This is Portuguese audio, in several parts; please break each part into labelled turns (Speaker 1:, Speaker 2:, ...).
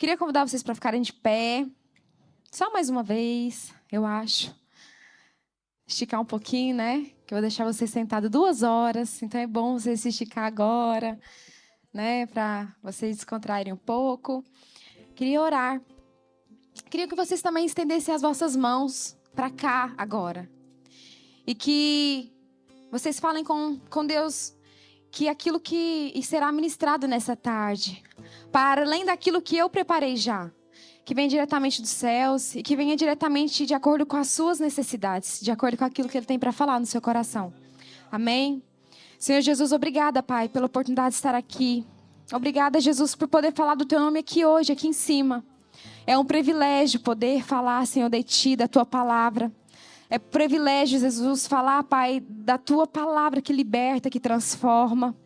Speaker 1: Queria convidar vocês para ficarem de pé. Só mais uma vez, eu acho. Esticar um pouquinho, né? Que eu vou deixar vocês sentados 2 horas. Então é bom vocês se esticar agora, né? Para vocês descontraírem um pouco. Queria orar. Queria que vocês também estendessem as vossas mãos para cá agora. E que vocês falem com Deus que aquilo que será ministrado nessa tarde, para além daquilo que eu preparei já, que vem diretamente dos céus e que venha diretamente de acordo com as suas necessidades, de acordo com aquilo que Ele tem para falar no seu coração. Amém? Senhor Jesus, obrigada, Pai, pela oportunidade de estar aqui. Obrigada, Jesus, por poder falar do Teu nome aqui hoje, aqui em cima. É um privilégio poder falar, Senhor, de Ti, da Tua palavra. É privilégio, Jesus, falar, Pai, da Tua palavra que liberta, que transforma.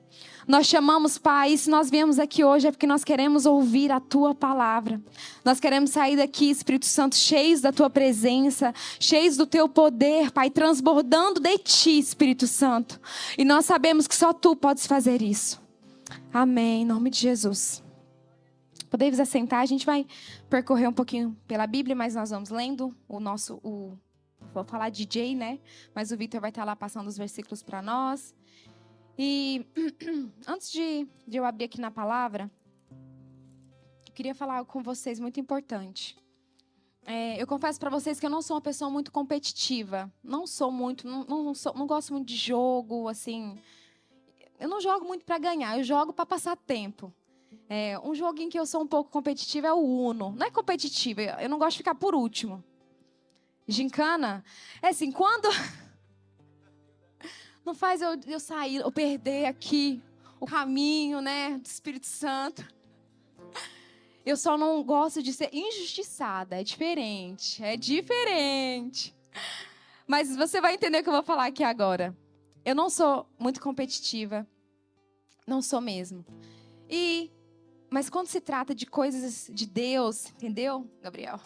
Speaker 1: Nós chamamos, Pai, e se nós viemos aqui hoje é porque nós queremos ouvir a Tua palavra. Nós queremos sair daqui, Espírito Santo, cheios da Tua presença, cheios do Teu poder, Pai, transbordando de Ti, Espírito Santo. E nós sabemos que só Tu podes fazer isso. Amém, em nome de Jesus. Podeis assentar, a gente vai percorrer um pouquinho pela Bíblia, mas nós vamos lendo vou falar de Jay, né? Mas o Vitor vai estar lá passando os versículos para nós. E antes de eu abrir aqui na palavra, eu queria falar com vocês muito importante. Eu confesso para vocês que eu não sou uma pessoa muito competitiva. Não sou muito, não gosto muito de jogo, assim. Eu não jogo muito para ganhar, eu jogo para passar tempo. Um joguinho que eu sou um pouco competitiva é o Uno. Não é competitiva, eu não gosto de ficar por último. Gincana, é assim, quando não faz eu sair, eu perder aqui o caminho, né, do Espírito Santo. Eu só não gosto de ser injustiçada, é diferente. Mas você vai entender o que eu vou falar aqui agora. Eu não sou muito competitiva, não sou mesmo. Mas quando se trata de coisas de Deus, entendeu, Gabriel?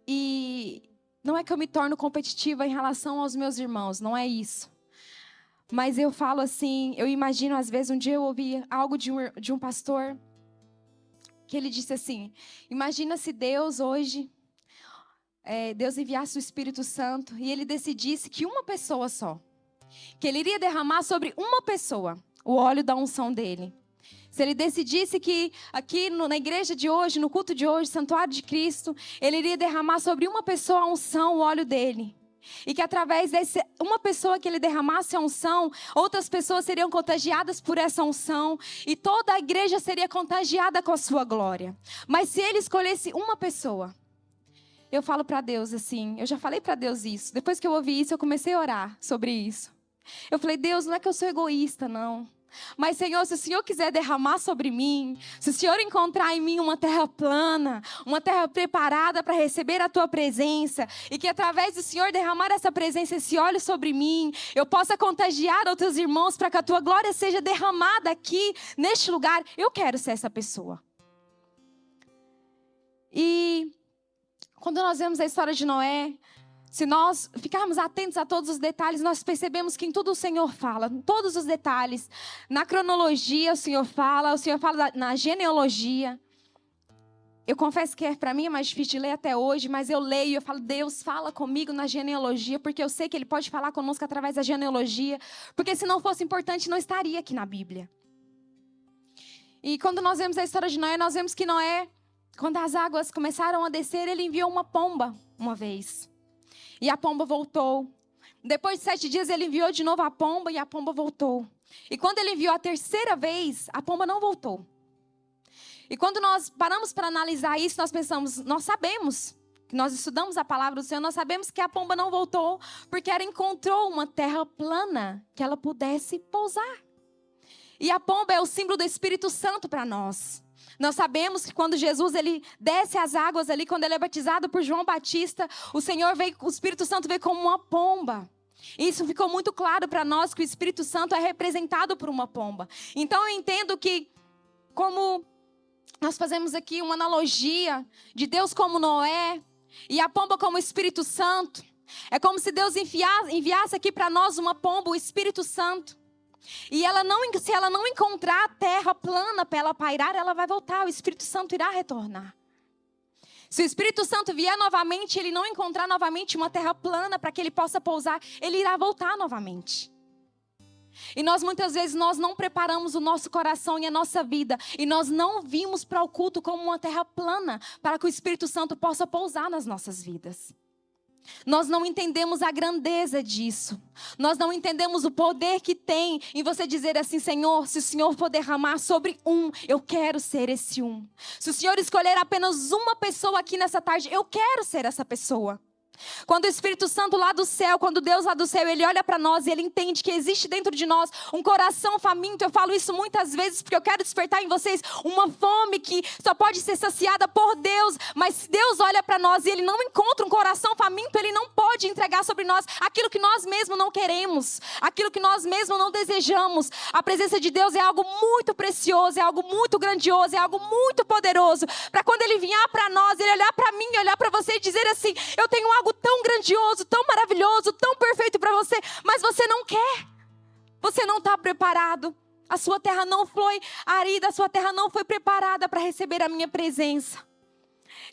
Speaker 1: E não é que eu me torno competitiva em relação aos meus irmãos, não é isso. Mas eu falo assim, eu imagino às vezes, um dia eu ouvi algo de um pastor, que ele disse assim, imagina se Deus hoje, Deus enviasse o Espírito Santo e Ele decidisse que uma pessoa só, que Ele iria derramar sobre uma pessoa o óleo da unção dele. Se Ele decidisse que aqui na igreja de hoje, no culto de hoje, Santuário de Cristo, Ele iria derramar sobre uma pessoa a unção, o óleo dele. E que através dessa uma pessoa que Ele derramasse a unção, outras pessoas seriam contagiadas por essa unção. E toda a igreja seria contagiada com a sua glória. Mas se Ele escolhesse uma pessoa, eu falo para Deus assim, eu já falei para Deus isso. Depois que eu ouvi isso, eu comecei a orar sobre isso. Eu falei, Deus, não é que eu sou egoísta, não. Mas, Senhor, se o Senhor quiser derramar sobre mim, se o Senhor encontrar em mim uma terra plana, uma terra preparada para receber a Tua presença, e que através do Senhor derramar essa presença, esse óleo sobre mim, eu possa contagiar outros irmãos para que a Tua glória seja derramada aqui, neste lugar, eu quero ser essa pessoa. E quando nós vemos a história de Noé, se nós ficarmos atentos a todos os detalhes, nós percebemos que em tudo o Senhor fala, em todos os detalhes. Na cronologia o Senhor fala na genealogia. Eu confesso que para mim é mais difícil de ler até hoje, mas eu leio e eu falo, Deus, fala comigo na genealogia, porque eu sei que Ele pode falar conosco através da genealogia, porque se não fosse importante, não estaria aqui na Bíblia. E quando nós vemos a história de Noé, nós vemos que Noé, quando as águas começaram a descer, ele enviou uma pomba uma vez. E a pomba voltou. Depois de 7 dias, ele enviou de novo a pomba e a pomba voltou. E quando ele enviou a terceira vez, a pomba não voltou. E quando nós paramos para analisar isso, nós pensamos, nós sabemos, que nós estudamos a palavra do Senhor, nós sabemos que a pomba não voltou, porque ela encontrou uma terra plana que ela pudesse pousar. E a pomba é o símbolo do Espírito Santo para nós. Nós sabemos que quando Jesus ele desce as águas ali, quando ele é batizado por João Batista, o Espírito Santo veio como uma pomba. E isso ficou muito claro para nós que o Espírito Santo é representado por uma pomba. Então eu entendo que, como nós fazemos aqui uma analogia de Deus como Noé e a pomba como o Espírito Santo, é como se Deus enviasse aqui para nós uma pomba, o Espírito Santo. E se ela não encontrar a terra plana para ela pairar, ela vai voltar, o Espírito Santo irá retornar. Se o Espírito Santo vier novamente, ele não encontrar novamente uma terra plana para que ele possa pousar, ele irá voltar novamente. E muitas vezes nós não preparamos o nosso coração e a nossa vida, e nós não vimos para o culto como uma terra plana, para que o Espírito Santo possa pousar nas nossas vidas. Nós não entendemos a grandeza disso. Nós não entendemos o poder que tem em você dizer assim: Senhor, se o Senhor for derramar sobre eu quero ser esse Se o Senhor escolher apenas uma pessoa aqui nessa tarde, eu quero ser essa pessoa. Quando o Espírito Santo lá do céu, quando Deus lá do céu, ele olha para nós e ele entende que existe dentro de nós um coração faminto. Eu falo isso muitas vezes porque eu quero despertar em vocês uma fome que só pode ser saciada por Deus. Mas se Deus olha para nós e ele não encontra um coração faminto, ele não pode entregar sobre nós aquilo que nós mesmos não queremos, aquilo que nós mesmos não desejamos. A presença de Deus é algo muito precioso, é algo muito grandioso, é algo muito poderoso. Para quando ele vier para nós, ele olhar para mim, olhar para você e dizer assim: eu tenho algo tão grandioso, tão maravilhoso, tão perfeito para você, mas você não quer. Você não está preparado. A sua terra não foi arida, a sua terra não foi preparada para receber a minha presença.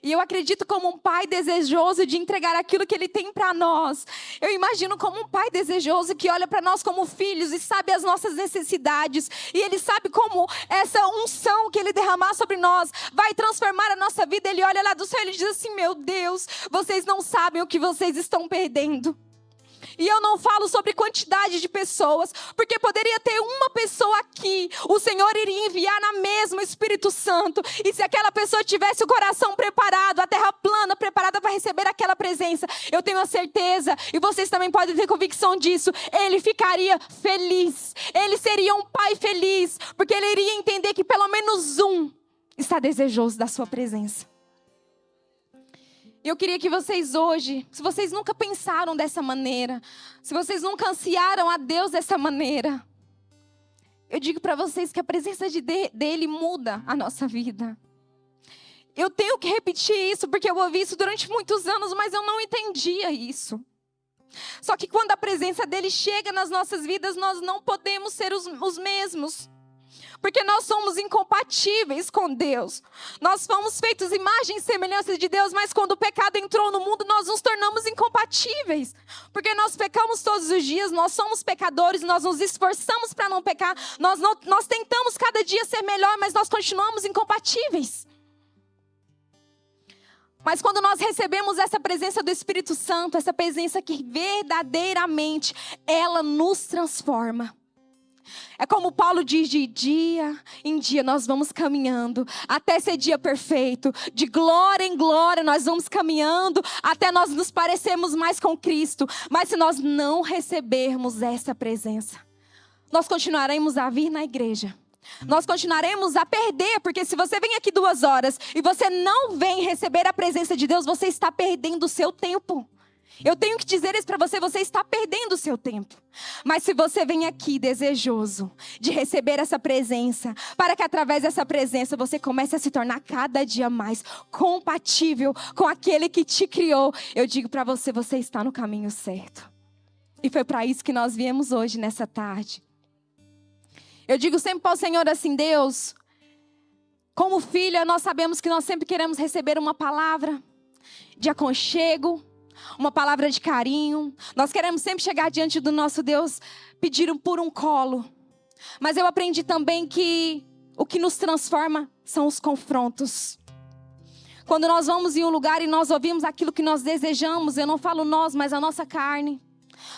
Speaker 1: E eu acredito como um pai desejoso de entregar aquilo que ele tem para nós. Eu imagino como um pai desejoso que olha para nós como filhos e sabe as nossas necessidades. E ele sabe como essa unção que ele derramar sobre nós vai transformar a nossa vida. Ele olha lá do céu e ele diz assim: meu Deus, vocês não sabem o que vocês estão perdendo. E eu não falo sobre quantidade de pessoas, porque poderia ter uma pessoa aqui, o Senhor iria enviar na mesma Espírito Santo. E se aquela pessoa tivesse o coração preparado, a terra plana preparada para receber aquela presença, eu tenho a certeza, e vocês também podem ter convicção disso, ele ficaria feliz. Ele seria um pai feliz, porque ele iria entender que pelo menos está desejoso da sua presença. Eu queria que vocês hoje, se vocês nunca pensaram dessa maneira, se vocês nunca ansiaram a Deus dessa maneira, eu digo para vocês que a presença dele muda a nossa vida. Eu tenho que repetir isso porque eu ouvi isso durante muitos anos, mas eu não entendia isso. Só que quando a presença dele chega nas nossas vidas, nós não podemos ser os mesmos. Porque nós somos incompatíveis com Deus. Nós fomos feitos imagem e semelhança de Deus, mas quando o pecado entrou no mundo, nós nos tornamos incompatíveis. Porque nós pecamos todos os dias, nós somos pecadores, nós nos esforçamos para não pecar, nós tentamos cada dia ser melhor, mas nós continuamos incompatíveis. Mas quando nós recebemos essa presença do Espírito Santo, essa presença que verdadeiramente, ela nos transforma. É como Paulo diz, de dia em dia nós vamos caminhando até ser dia perfeito. De glória em glória nós vamos caminhando até nós nos parecermos mais com Cristo. Mas se nós não recebermos essa presença, nós continuaremos a vir na igreja. Nós continuaremos a perder, porque se você vem aqui 2 horas e você não vem receber a presença de Deus, você está perdendo o seu tempo. Eu tenho que dizer isso para você, você está perdendo o seu tempo. Mas se você vem aqui desejoso de receber essa presença, para que através dessa presença você comece a se tornar cada dia mais compatível com aquele que te criou, eu digo para você, você está no caminho certo. E foi para isso que nós viemos hoje, nessa tarde. Eu digo sempre para o Senhor assim: Deus, como filha, nós sabemos que nós sempre queremos receber uma palavra de aconchego, uma palavra de carinho. Nós queremos sempre chegar diante do nosso Deus, pedir por um colo. Mas eu aprendi também que o que nos transforma são os confrontos. Quando nós vamos em um lugar e nós ouvimos aquilo que nós desejamos, eu não falo nós, mas a nossa carne.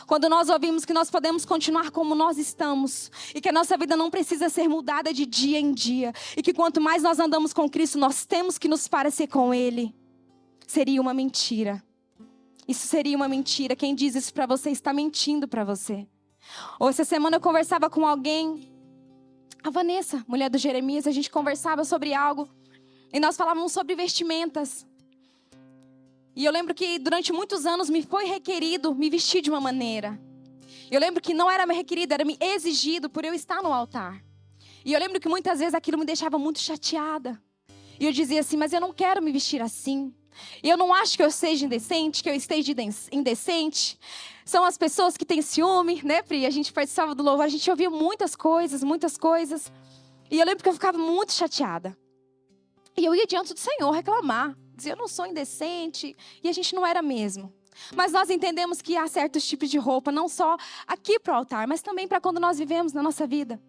Speaker 1: Quando nós ouvimos que nós podemos continuar como nós estamos, e que a nossa vida não precisa ser mudada de dia em dia, e que quanto mais nós andamos com Cristo, nós temos que nos parecer com Ele, seria uma mentira. Isso seria uma mentira. Quem diz isso para você está mentindo para você. Ou essa semana eu conversava com alguém, a Vanessa, mulher do Jeremias, a gente conversava sobre algo e nós falávamos sobre vestimentas. E eu lembro que durante muitos anos me foi requerido me vestir de uma maneira. Eu lembro que não era me requerido, era me exigido por eu estar no altar. E eu lembro que muitas vezes aquilo me deixava muito chateada. E eu dizia assim: mas eu não quero me vestir assim. E eu não acho que eu seja indecente, que eu esteja indecente. São as pessoas que têm ciúme, né, Pri? A gente participava do louvor, a gente ouvia muitas coisas, muitas coisas. E eu lembro que eu ficava muito chateada. E eu ia diante do Senhor reclamar. Dizia, eu não sou indecente. E a gente não era mesmo. Mas nós entendemos que há certos tipos de roupa, não só aqui para o altar, mas também para quando nós vivemos na nossa vida.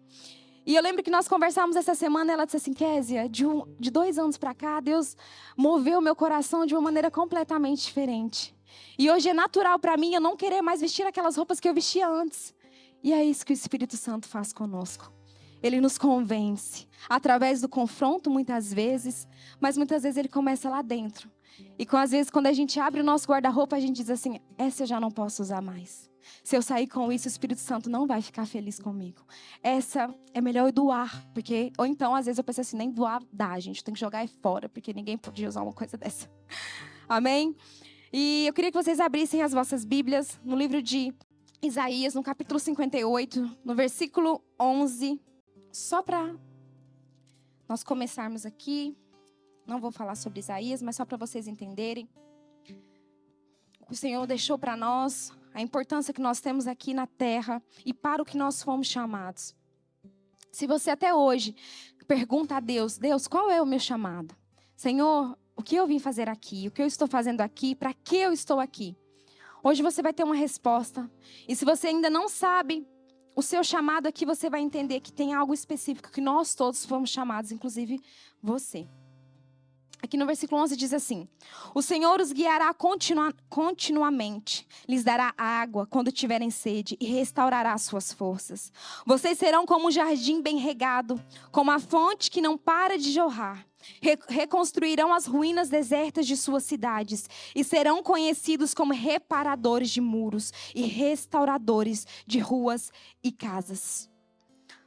Speaker 1: E eu lembro que nós conversávamos essa semana, ela disse assim, Kézia, de 2 anos para cá, Deus moveu meu coração de uma maneira completamente diferente. E hoje é natural para mim eu não querer mais vestir aquelas roupas que eu vestia antes. E é isso que o Espírito Santo faz conosco. Ele nos convence, através do confronto muitas vezes, mas muitas vezes ele começa lá dentro. E às vezes quando a gente abre o nosso guarda-roupa, a gente diz assim, essa eu já não posso usar mais. Se eu sair com isso, o Espírito Santo não vai ficar feliz comigo. Essa é melhor eu doar, porque... Ou então, às vezes eu penso assim, nem doar dá, a gente tem que jogar fora, porque ninguém podia usar uma coisa dessa. Amém? E eu queria que vocês abrissem as vossas Bíblias no livro de Isaías, no capítulo 58, no versículo 11. Só para nós começarmos aqui. Não vou falar sobre Isaías, mas só para vocês entenderem. O Senhor deixou para nós a importância que nós temos aqui na terra e para o que nós fomos chamados. Se você até hoje pergunta a Deus, Deus, qual é o meu chamado? Senhor, o que eu vim fazer aqui? O que eu estou fazendo aqui? Para que eu estou aqui? Hoje você vai ter uma resposta. E se você ainda não sabe o seu chamado aqui, você vai entender que tem algo específico que nós todos fomos chamados, inclusive você. Aqui no versículo 11 diz assim, o Senhor os guiará continuamente, lhes dará água quando tiverem sede e restaurará suas forças. Vocês serão como um jardim bem regado, como a fonte que não para de jorrar. Reconstruirão as ruínas desertas de suas cidades e serão conhecidos como reparadores de muros e restauradores de ruas e casas.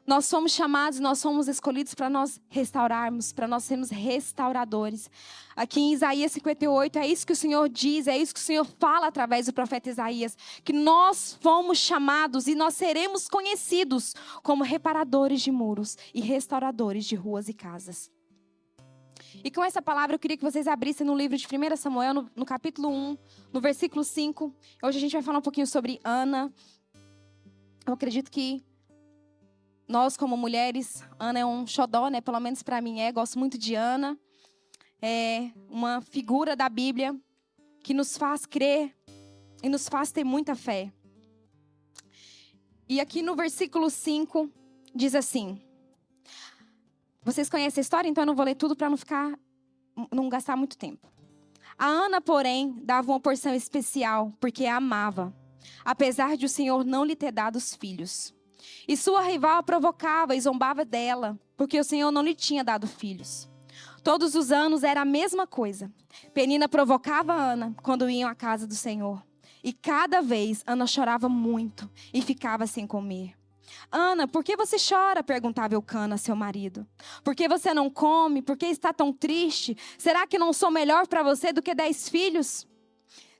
Speaker 1: Nós somos chamados, nós somos escolhidos para nós restaurarmos, para nós sermos restauradores. Aqui em Isaías 58, é isso que o Senhor diz, é isso que o Senhor fala através do profeta Isaías, que nós fomos chamados e nós seremos conhecidos como reparadores de muros e restauradores de ruas e casas. E com essa palavra eu queria que vocês abrissem no livro de 1 Samuel, no capítulo 1, no versículo 5. Hoje a gente vai falar um pouquinho sobre Ana. Eu acredito que nós, como mulheres, Ana é um xodó, né? Pelo menos para mim é. Gosto muito de Ana. É uma figura da Bíblia que nos faz crer e nos faz ter muita fé. E aqui no versículo 5 diz assim. Vocês conhecem a história, então eu não vou ler tudo para não gastar muito tempo. A Ana, porém, dava uma porção especial porque a amava, apesar de o Senhor não lhe ter dado os filhos. E sua rival a provocava e zombava dela, porque o Senhor não lhe tinha dado filhos. Todos os anos era a mesma coisa. Penina provocava Ana quando iam à casa do Senhor. E cada vez Ana chorava muito e ficava sem comer. Ana, por que você chora? Perguntava Eucana, seu marido. Por que você não come? Por que está tão triste? Será que não sou melhor para você do que 10 filhos?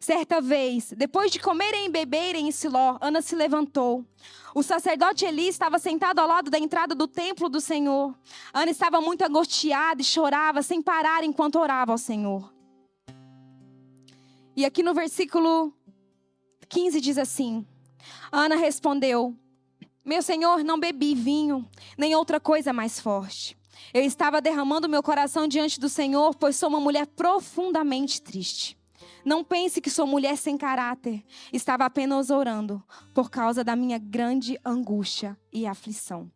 Speaker 1: Certa vez, depois de comerem e beberem em Siló, Ana se levantou. O sacerdote Eli estava sentado ao lado da entrada do templo do Senhor. Ana estava muito angustiada e chorava sem parar enquanto orava ao Senhor. E aqui no versículo 15 diz assim, Ana respondeu, meu Senhor, não bebi vinho, nem outra coisa mais forte. Eu estava derramando meu coração diante do Senhor, pois sou uma mulher profundamente triste. Não pense que sou mulher sem caráter. Estava apenas orando por causa da minha grande angústia e aflição.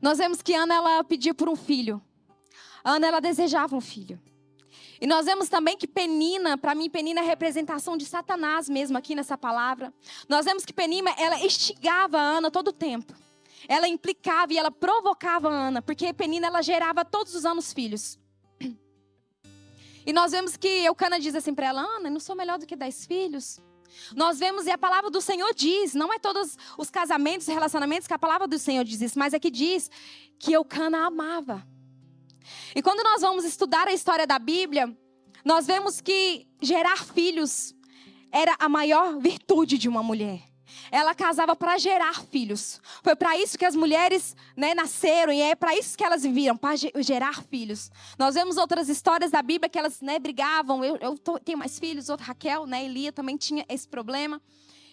Speaker 1: Nós vemos que Ana, ela pedia por um filho. Ana, ela desejava um filho. E nós vemos também que Penina, para mim, Penina é a representação de Satanás mesmo aqui nessa palavra. Nós vemos que Penina, ela instigava a Ana todo o tempo. Ela implicava e ela provocava a Ana, porque Penina, ela gerava todos os anos filhos. E nós vemos que Eucana diz assim para ela, Ana, eu não sou melhor do que 10 filhos. Nós vemos, e a palavra do Senhor diz, não é todos os casamentos e relacionamentos que a palavra do Senhor diz isso, mas aqui diz que Eucana amava. E quando nós vamos estudar a história da Bíblia, nós vemos que gerar filhos era a maior virtude de uma mulher. ela casava para gerar filhos. Foi para isso que as mulheres, né, nasceram, e é para isso que elas viviam, para gerar filhos. Nós vemos outras histórias da Bíblia que elas, né, brigavam. Eu tenho mais filhos, outra Raquel, né, Elia também tinha esse problema.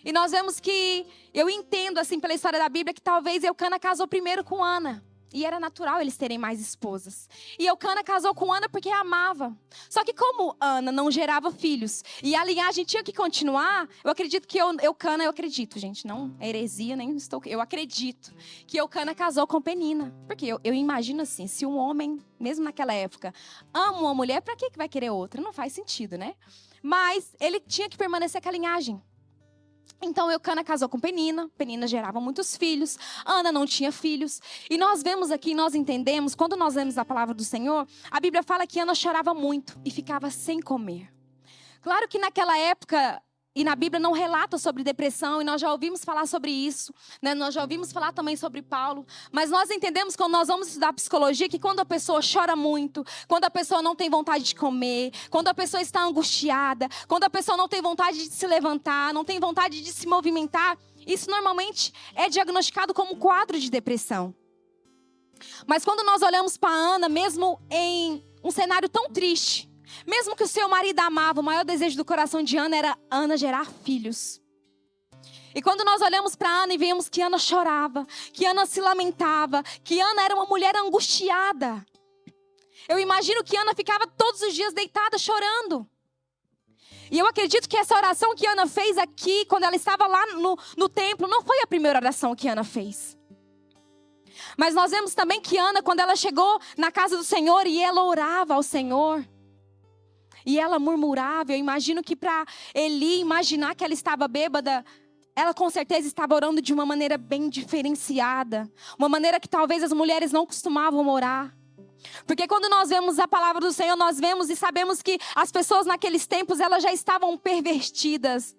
Speaker 1: E nós vemos que, eu entendo assim pela história da Bíblia, que talvez Eucana casou primeiro com Ana. E era natural eles terem mais esposas. E Eucana casou com Ana porque amava. Só que como Ana não gerava filhos e a linhagem tinha que continuar, eu acredito que Eucana, eu acredito, gente, não é heresia, nem estou... Eu acredito que Eucana casou com Penina. Porque eu imagino assim, se um homem, mesmo naquela época, ama uma mulher, para que vai querer outra? Não faz sentido, né? Mas ele tinha que permanecer com a linhagem. Então, Eucana casou com Penina. Penina gerava muitos filhos. Ana não tinha filhos. E nós vemos aqui, nós entendemos, quando nós lemos a palavra do Senhor, a Bíblia fala que Ana chorava muito e ficava sem comer. Claro que naquela época, e na Bíblia não relata sobre depressão, e nós já ouvimos falar sobre isso, né? Nós já ouvimos falar também sobre Paulo. Mas nós entendemos, quando nós vamos estudar psicologia, que quando a pessoa chora muito, quando a pessoa não tem vontade de comer, quando a pessoa está angustiada, quando a pessoa não tem vontade de se levantar, não tem vontade de se movimentar, isso normalmente é diagnosticado como um quadro de depressão. Mas quando nós olhamos para Ana, mesmo em um cenário tão triste, mesmo que o seu marido amava, o maior desejo do coração de Ana era Ana gerar filhos. E quando nós olhamos para Ana e vemos que Ana chorava, que Ana se lamentava, que Ana era uma mulher angustiada. Eu imagino que Ana ficava todos os dias deitada chorando. E eu acredito que essa oração que Ana fez aqui, quando ela estava lá no templo, não foi a primeira oração que Ana fez. Mas nós vemos também que Ana, quando ela chegou na casa do Senhor e ela orava ao Senhor, e ela murmurava, eu imagino que para Eli imaginar que ela estava bêbada, ela com certeza estava orando de uma maneira bem diferenciada. Uma maneira que talvez as mulheres não costumavam orar. Porque quando nós vemos a palavra do Senhor, nós vemos e sabemos que as pessoas naqueles tempos, elas já estavam pervertidas.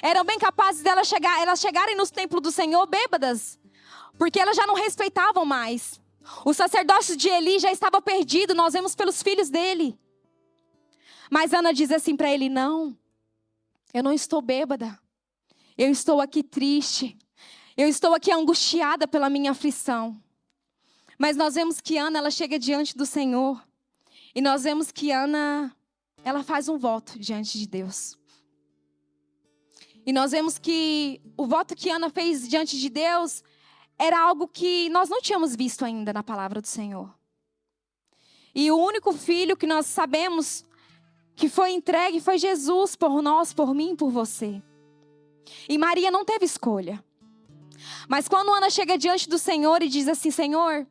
Speaker 1: Eram bem capazes delas chegarem nos templos do Senhor bêbadas. Porque elas já não respeitavam mais. O sacerdócio de Eli já estava perdido, nós vemos pelos filhos dele. Mas Ana diz assim para ele: não, eu não estou bêbada. Eu estou aqui triste. Eu estou aqui angustiada pela minha aflição. Mas nós vemos que Ana, ela chega diante do Senhor. E nós vemos que Ana, ela faz um voto diante de Deus. E nós vemos que o voto que Ana fez diante de Deus era algo que nós não tínhamos visto ainda na palavra do Senhor. E o único filho que nós sabemos que foi entregue foi Jesus por nós, por mim e por você. E Maria não teve escolha. Mas quando Ana chega diante do Senhor e diz assim: Senhor,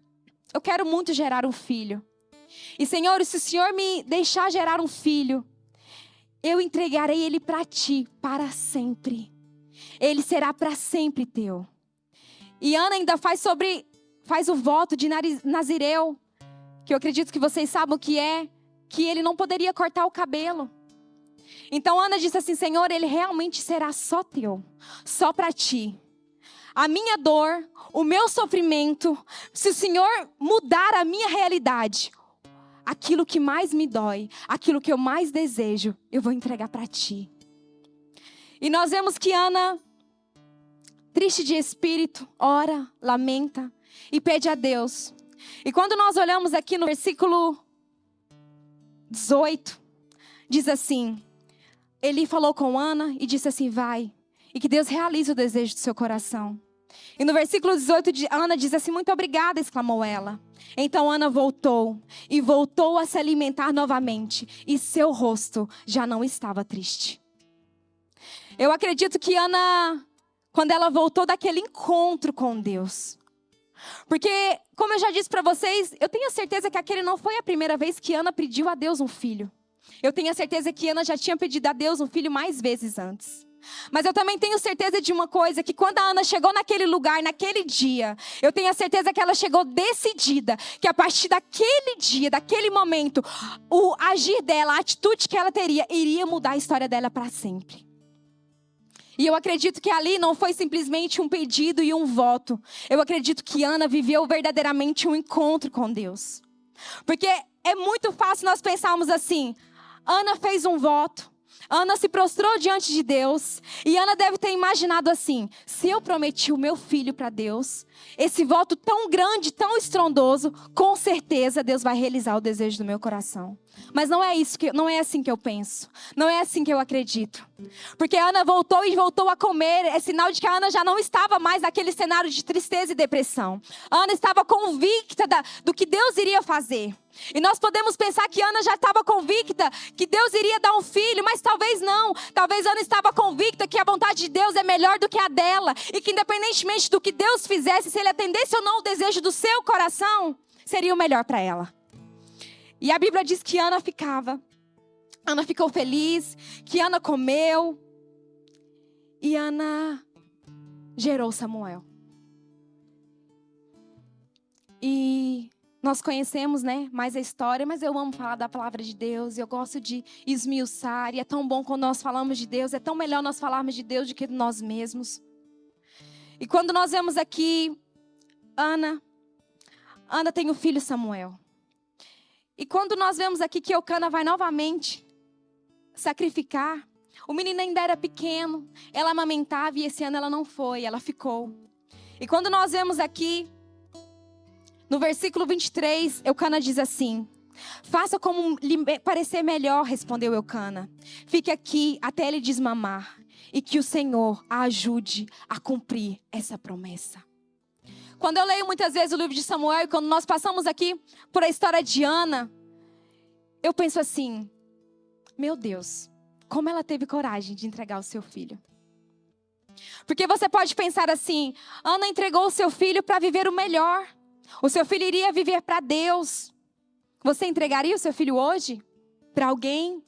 Speaker 1: eu quero muito gerar um filho. E Senhor, se o Senhor me deixar gerar um filho, eu entregarei ele para ti, para sempre. Ele será para sempre teu. E Ana ainda faz o voto de Nazireu, que eu acredito que vocês sabem o que é, que ele não poderia cortar o cabelo. Então Ana disse assim: Senhor, ele realmente será só teu, só para ti. A minha dor, o meu sofrimento, se o Senhor mudar a minha realidade, aquilo que mais me dói, aquilo que eu mais desejo, eu vou entregar para ti. E nós vemos que Ana, triste de espírito, ora, lamenta e pede a Deus. E quando nós olhamos aqui no versículo 18, diz assim: Eli falou com Ana e disse assim: vai, e que Deus realize o desejo do seu coração. E no versículo 18, Ana diz assim: muito obrigada, exclamou ela. Então Ana voltou a se alimentar novamente, e seu rosto já não estava triste. Eu acredito que Ana, quando ela voltou daquele encontro com Deus, porque, como eu já disse para vocês, eu tenho a certeza que aquele não foi a primeira vez que Ana pediu a Deus um filho. Eu tenho a certeza que Ana já tinha pedido a Deus um filho mais vezes antes. Mas eu também tenho certeza de uma coisa, que quando a Ana chegou naquele lugar, naquele dia, eu tenho a certeza que ela chegou decidida, que a partir daquele dia, daquele momento, o agir dela, a atitude que ela teria, iria mudar a história dela para sempre. E eu acredito que ali não foi simplesmente um pedido e um voto. Eu acredito que Ana viveu verdadeiramente um encontro com Deus. Porque é muito fácil nós pensarmos assim: Ana fez um voto, Ana se prostrou diante de Deus. E Ana deve ter imaginado assim: se eu prometi o meu filho para Deus, esse voto tão grande, tão estrondoso, com certeza Deus vai realizar o desejo do meu coração. Mas não é assim que eu penso. Não é assim que eu acredito. Porque Ana voltou a comer. É sinal de que a Ana já não estava mais naquele cenário de tristeza e depressão. A Ana estava convicta do que Deus iria fazer. E nós podemos pensar que Ana já estava convicta que Deus iria dar um filho, mas talvez não. Talvez Ana estava convicta que a vontade de Deus é melhor do que a dela. E que independentemente do que Deus fizesse, se Ele atendesse ou não o desejo do seu coração, seria o melhor para ela. E a Bíblia diz que Ana ficou feliz, que Ana comeu. E Ana gerou Samuel. E nós conhecemos, né, mais a história, mas eu amo falar da palavra de Deus. Eu gosto de esmiuçar. E é tão bom quando nós falamos de Deus. É tão melhor nós falarmos de Deus do que de nós mesmos. E quando nós vemos aqui, Ana tem o filho Samuel. E quando nós vemos aqui que Eucana vai novamente sacrificar, o menino ainda era pequeno, ela amamentava e esse ano ela não foi, ela ficou. E quando nós vemos aqui, no versículo 23, Eucana diz assim: faça como lhe parecer melhor, respondeu Eucana. Fique aqui até ele desmamar e que o Senhor a ajude a cumprir essa promessa. Quando eu leio muitas vezes o livro de Samuel e quando nós passamos aqui por a história de Ana, eu penso assim: meu Deus, como ela teve coragem de entregar o seu filho. Porque você pode pensar assim: Ana entregou o seu filho para viver o melhor. O seu filho iria viver para Deus. Você entregaria o seu filho hoje para alguém?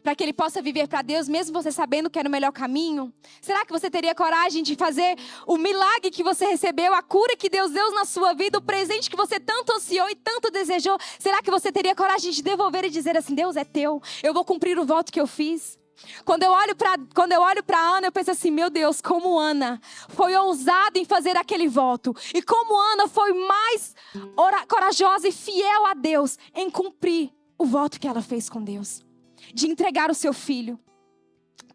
Speaker 1: Para que ele possa viver para Deus, mesmo você sabendo que era o melhor caminho? Será que você teria coragem de fazer o milagre que você recebeu, a cura que Deus deu na sua vida, o presente que você tanto ansiou e tanto desejou? Será que você teria coragem de devolver e dizer assim: Deus é teu, eu vou cumprir o voto que eu fiz? Quando eu olho para Ana, eu penso assim: meu Deus, como Ana foi ousada em fazer aquele voto. E como Ana foi mais corajosa e fiel a Deus em cumprir o voto que ela fez com Deus. De entregar o seu filho.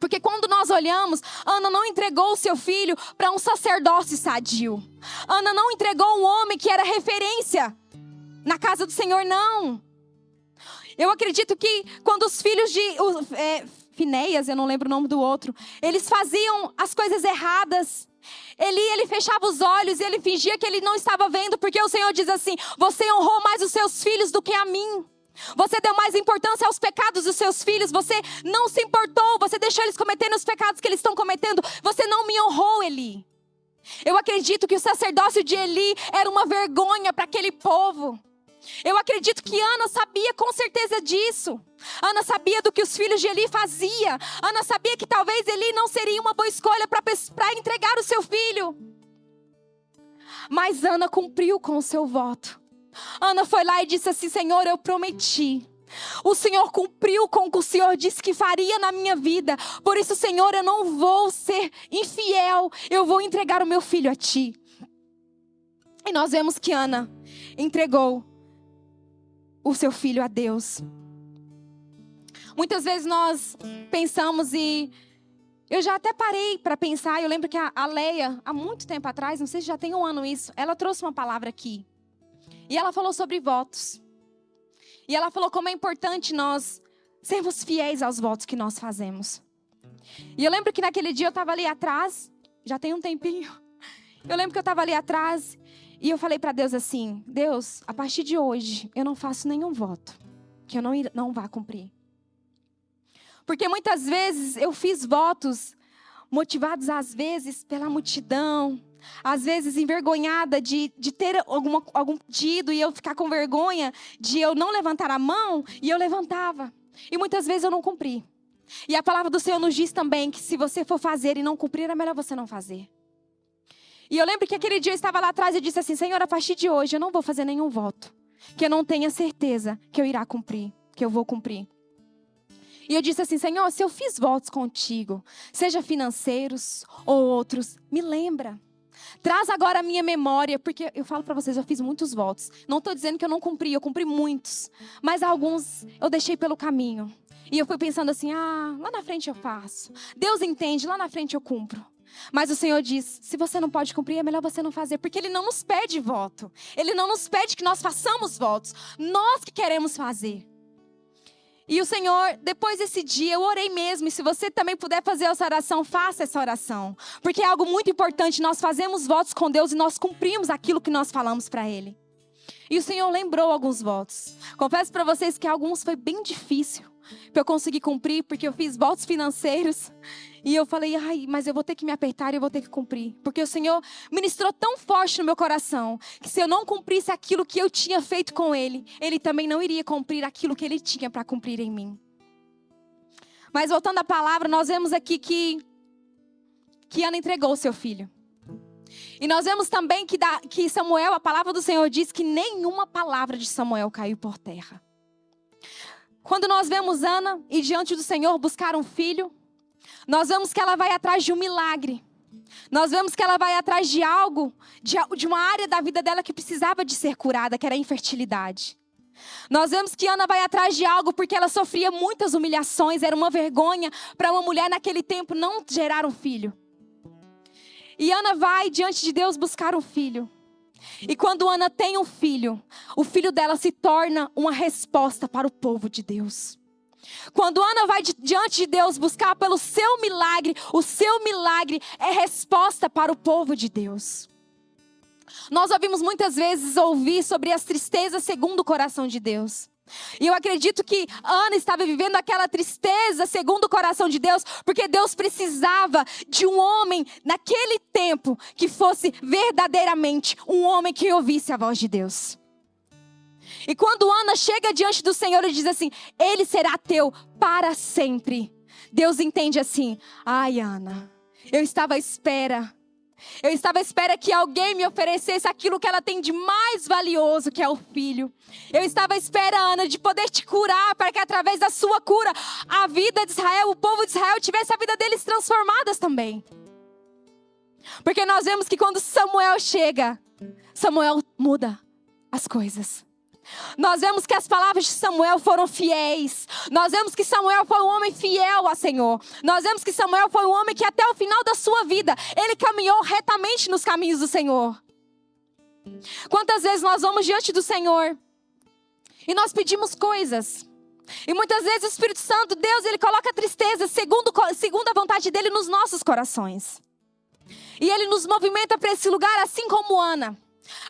Speaker 1: Porque quando nós olhamos, Ana não entregou o seu filho para um sacerdócio sadio. Ana não entregou um homem que era referência na casa do Senhor, não. Eu acredito que quando os filhos de Finéias, eu não lembro o nome do outro, eles faziam as coisas erradas. Ele fechava os olhos e ele fingia que ele não estava vendo, porque o Senhor diz assim: você honrou mais os seus filhos do que a mim. Você deu mais importância aos pecados dos seus filhos. Você não se importou. Você deixou eles cometendo os pecados que eles estão cometendo. Você não me honrou, Eli. Eu acredito que o sacerdócio de Eli era uma vergonha para aquele povo. Eu acredito que Ana sabia com certeza disso. Ana sabia do que os filhos de Eli faziam. Ana sabia que talvez Eli não seria uma boa escolha para entregar o seu filho. Mas Ana cumpriu com o seu voto. Ana foi lá e disse assim: Senhor, eu prometi. O Senhor cumpriu com o que o Senhor disse que faria na minha vida. Por isso, Senhor, eu não vou ser infiel. Eu vou entregar o meu filho a Ti. E nós vemos que Ana entregou o seu filho a Deus. Muitas vezes nós pensamos e... eu já até parei para pensar. Eu lembro que a Leia, há muito tempo atrás, não sei se já tem um ano isso, ela trouxe uma palavra aqui. E ela falou sobre votos. E ela falou como é importante nós sermos fiéis aos votos que nós fazemos. E eu lembro que naquele dia eu estava ali atrás, já tem um tempinho. Eu lembro que eu estava ali atrás e eu falei para Deus assim: Deus, a partir de hoje eu não faço nenhum voto que eu não vá cumprir. Porque muitas vezes eu fiz votos motivados às vezes pela multidão. Às vezes envergonhada de ter algum pedido e eu ficar com vergonha de eu não levantar a mão, e eu levantava. E muitas vezes eu não cumpri. E a palavra do Senhor nos diz também que se você for fazer e não cumprir, é melhor você não fazer. E eu lembro que aquele dia eu estava lá atrás e disse assim: Senhor, a partir de hoje eu não vou fazer nenhum voto que eu não tenha certeza que eu irá cumprir, que eu vou cumprir. E eu disse assim: Senhor, se eu fiz votos contigo, seja financeiros ou outros, me lembra. Traz agora a minha memória, porque eu falo para vocês, eu fiz muitos votos. Não estou dizendo que eu não cumpri, eu cumpri muitos. Mas alguns eu deixei pelo caminho. E eu fui pensando assim, lá na frente eu faço. Deus entende, lá na frente eu cumpro. Mas o Senhor diz, se você não pode cumprir, é melhor você não fazer. Porque Ele não nos pede voto. Ele não nos pede que nós façamos votos. Nós que queremos fazer. E o Senhor, depois desse dia, eu orei mesmo. E se você também puder fazer essa oração, faça essa oração. Porque é algo muito importante. Nós fazemos votos com Deus e nós cumprimos aquilo que nós falamos para Ele. E o Senhor lembrou alguns votos. Confesso para vocês que alguns foi bem difícil para eu conseguir cumprir, porque eu fiz votos financeiros. E eu falei, mas eu vou ter que me apertar e eu vou ter que cumprir. Porque o Senhor ministrou tão forte no meu coração, que se eu não cumprisse aquilo que eu tinha feito com Ele, Ele também não iria cumprir aquilo que Ele tinha para cumprir em mim. Mas voltando à palavra, nós vemos aqui que Ana entregou o seu filho. E nós vemos também que Samuel, a palavra do Senhor diz que nenhuma palavra de Samuel caiu por terra. Quando nós vemos Ana ir diante do Senhor buscar um filho, nós vemos que ela vai atrás de um milagre. Nós vemos que ela vai atrás de algo, de uma área da vida dela que precisava de ser curada, que era a infertilidade. Nós vemos que Ana vai atrás de algo porque ela sofria muitas humilhações, era uma vergonha para uma mulher naquele tempo não gerar um filho. E Ana vai diante de Deus buscar um filho. E quando Ana tem um filho, o filho dela se torna uma resposta para o povo de Deus. Quando Ana vai diante de Deus buscar pelo seu milagre, o seu milagre é resposta para o povo de Deus. Nós ouvimos muitas vezes ouvir sobre as tristezas segundo o coração de Deus. E eu acredito que Ana estava vivendo aquela tristeza segundo o coração de Deus, porque Deus precisava de um homem naquele tempo que fosse verdadeiramente um homem que ouvisse a voz de Deus. E quando Ana chega diante do Senhor e diz assim, Ele será teu para sempre. Deus entende assim, Ana, eu estava à espera. Eu estava à espera que alguém me oferecesse aquilo que ela tem de mais valioso, que é o filho. Eu estava à espera, Ana, de poder te curar, para que através da sua cura, a vida de Israel, o povo de Israel, tivesse a vida deles transformadas também. Porque nós vemos que quando Samuel chega, Samuel muda as coisas. Nós vemos que as palavras de Samuel foram fiéis. Nós vemos que Samuel foi um homem fiel ao Senhor. Nós vemos que Samuel foi um homem que até o final da sua vida, ele caminhou retamente nos caminhos do Senhor. Quantas vezes nós vamos diante do Senhor e nós pedimos coisas. E muitas vezes o Espírito Santo, Deus, Ele coloca tristeza segundo a vontade dEle nos nossos corações. E Ele nos movimenta para esse lugar assim como Ana.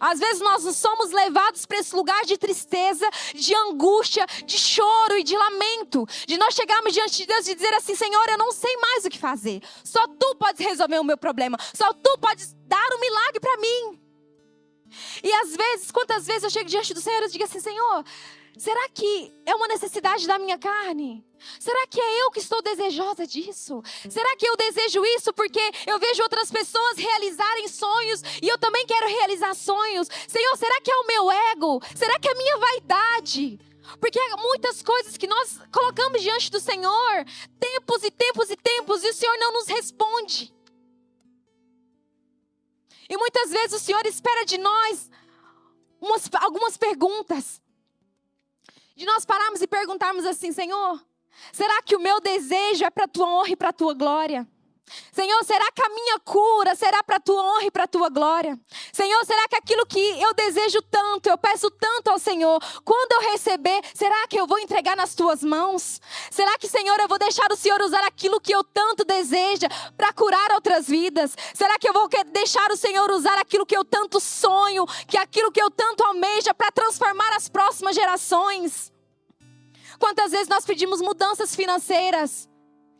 Speaker 1: Às vezes nós somos levados para esse lugar de tristeza, de angústia, de choro e de lamento. De nós chegarmos diante de Deus e dizer assim, Senhor, eu não sei mais o que fazer. Só Tu podes resolver o meu problema. Só Tu podes dar um milagre para mim. E às vezes, quantas vezes eu chego diante do Senhor e digo assim, Senhor, será que é uma necessidade da minha carne? Será que é eu que estou desejosa disso? Será que eu desejo isso porque eu vejo outras pessoas realizarem sonhos e eu também quero realizar sonhos? Senhor, será que é o meu ego? Será que é a minha vaidade? Porque há muitas coisas que nós colocamos diante do Senhor, tempos e tempos e tempos, e o Senhor não nos responde. E muitas vezes o Senhor espera de nós algumas perguntas. De nós pararmos e perguntarmos assim, Senhor, será que o meu desejo é para a Tua honra e para a Tua glória? Senhor, será que a minha cura será para a Tua honra e para a Tua glória? Senhor, será que aquilo que eu desejo tanto, eu peço tanto ao Senhor, quando eu receber, será que eu vou entregar nas Tuas mãos? Será que, Senhor, eu vou deixar o Senhor usar aquilo que eu tanto desejo para curar outras vidas? Será que eu vou deixar o Senhor usar aquilo que eu tanto sonho, que aquilo que eu tanto almejo para transformar as próximas gerações? Quantas vezes nós pedimos mudanças financeiras?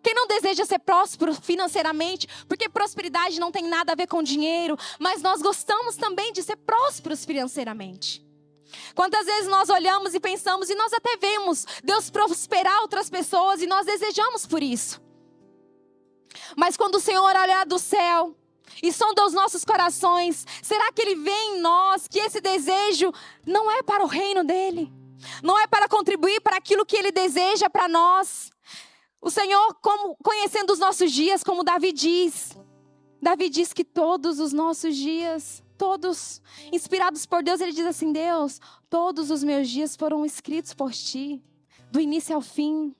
Speaker 1: Quem não deseja ser próspero financeiramente? Porque prosperidade não tem nada a ver com dinheiro, mas nós gostamos também de ser prósperos financeiramente. Quantas vezes nós olhamos e pensamos, e nós até vemos Deus prosperar outras pessoas, e nós desejamos por isso. Mas quando o Senhor olhar do céu e sonda os nossos corações, será que Ele vê em nós que esse desejo não é para o reino dEle? Não é para contribuir para aquilo que Ele deseja para nós? O Senhor, como conhecendo os nossos dias, como Davi diz que todos os nossos dias, todos inspirados por Deus, Ele diz assim, Deus, todos os meus dias foram escritos por Ti, do início ao fim.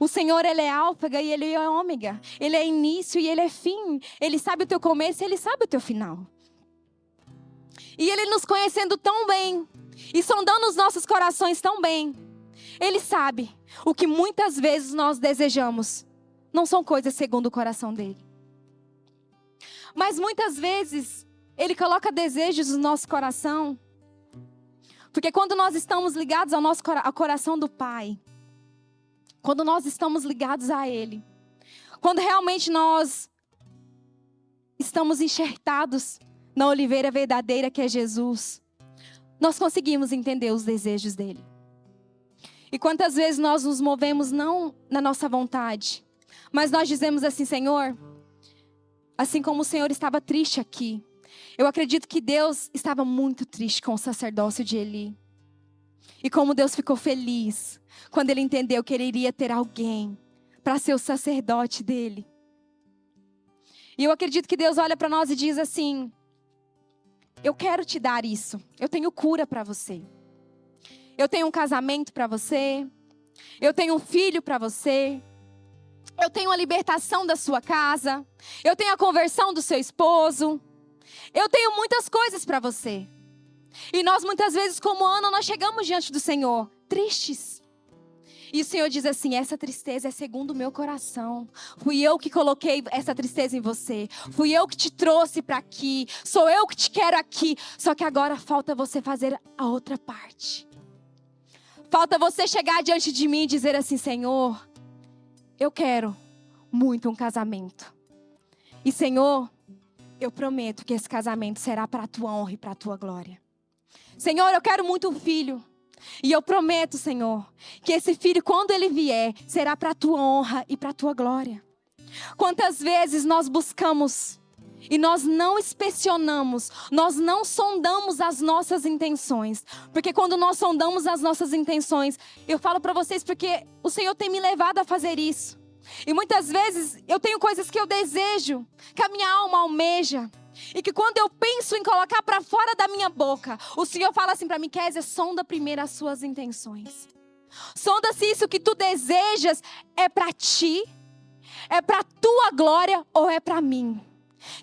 Speaker 1: O Senhor, Ele é alfa e Ele é ômega. Ele é início e Ele é fim. Ele sabe o teu começo e Ele sabe o teu final. E Ele nos conhecendo tão bem e sondando os nossos corações tão bem, Ele sabe o que muitas vezes nós desejamos. Não são coisas segundo o coração dEle. Mas muitas vezes Ele coloca desejos no nosso coração. Porque quando nós estamos ligados ao coração do Pai, quando nós estamos ligados a Ele, quando realmente nós estamos enxertados na oliveira verdadeira que é Jesus, nós conseguimos entender os desejos dEle. E quantas vezes nós nos movemos não na nossa vontade, mas nós dizemos assim: Senhor, assim como o Senhor estava triste aqui, eu acredito que Deus estava muito triste com o sacerdócio de Eli. E como Deus ficou feliz quando Ele entendeu que Ele iria ter alguém para ser o sacerdote dEle. E eu acredito que Deus olha para nós e diz assim: eu quero te dar isso. Eu tenho cura para você. Eu tenho um casamento para você. Eu tenho um filho para você. Eu tenho a libertação da sua casa. Eu tenho a conversão do seu esposo. Eu tenho muitas coisas para você. E nós muitas vezes, como Ana, nós chegamos diante do Senhor tristes. E o Senhor diz assim: essa tristeza é segundo o meu coração. Fui eu que coloquei essa tristeza em você. Fui eu que te trouxe para aqui. Sou eu que te quero aqui. Só que agora falta você fazer a outra parte. Falta você chegar diante de mim e dizer assim: Senhor, eu quero muito um casamento. E Senhor, eu prometo que esse casamento será para a tua honra e para a tua glória. Senhor, eu quero muito um filho. E eu prometo, Senhor, que esse filho, quando ele vier, será para a tua honra e para a tua glória. Quantas vezes nós buscamos e nós não inspecionamos, nós não sondamos as nossas intenções. Porque quando nós sondamos as nossas intenções, eu falo para vocês porque o Senhor tem me levado a fazer isso. E muitas vezes eu tenho coisas que eu desejo, que a minha alma almeja. E que quando eu penso em colocar para fora da minha boca, o Senhor fala assim para mim: Kézia, sonda primeiro as suas intenções. Sonda se isso que tu desejas é para ti, é para tua glória ou é para mim.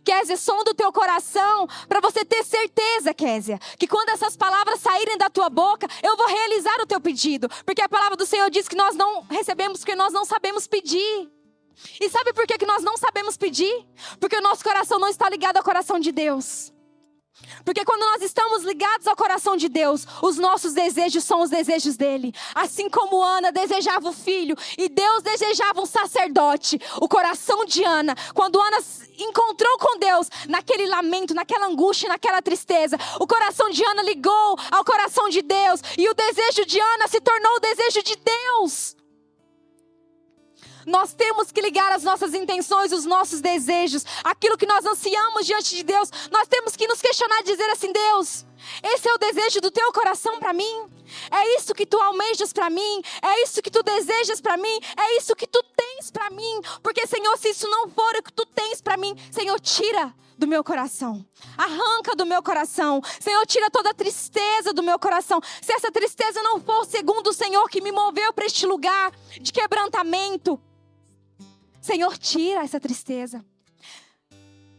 Speaker 1: Kézia, sonda o teu coração para você ter certeza, Kézia, que quando essas palavras saírem da tua boca, eu vou realizar o teu pedido. Porque a palavra do Senhor diz que nós não recebemos porque nós não sabemos pedir. E sabe por que nós não sabemos pedir? Porque o nosso coração não está ligado ao coração de Deus. Porque quando nós estamos ligados ao coração de Deus, os nossos desejos são os desejos dele. Assim como Ana desejava o filho e Deus desejava um sacerdote, o coração de Ana, quando Ana encontrou com Deus, naquele lamento, naquela angústia, naquela tristeza, o coração de Ana ligou ao coração de Deus e o desejo de Ana se tornou o desejo de Deus. Nós temos que ligar as nossas intenções, os nossos desejos, aquilo que nós ansiamos diante de Deus. Nós temos que nos questionar e dizer assim: Deus, esse é o desejo do teu coração para mim? É isso que tu almejas para mim? É isso que tu desejas para mim? É isso que tu tens para mim? Porque, Senhor, se isso não for o que tu tens para mim, Senhor, tira do meu coração, arranca do meu coração. Senhor, tira toda a tristeza do meu coração. Se essa tristeza não for segundo o Senhor que me moveu para este lugar de quebrantamento, Senhor, tira essa tristeza.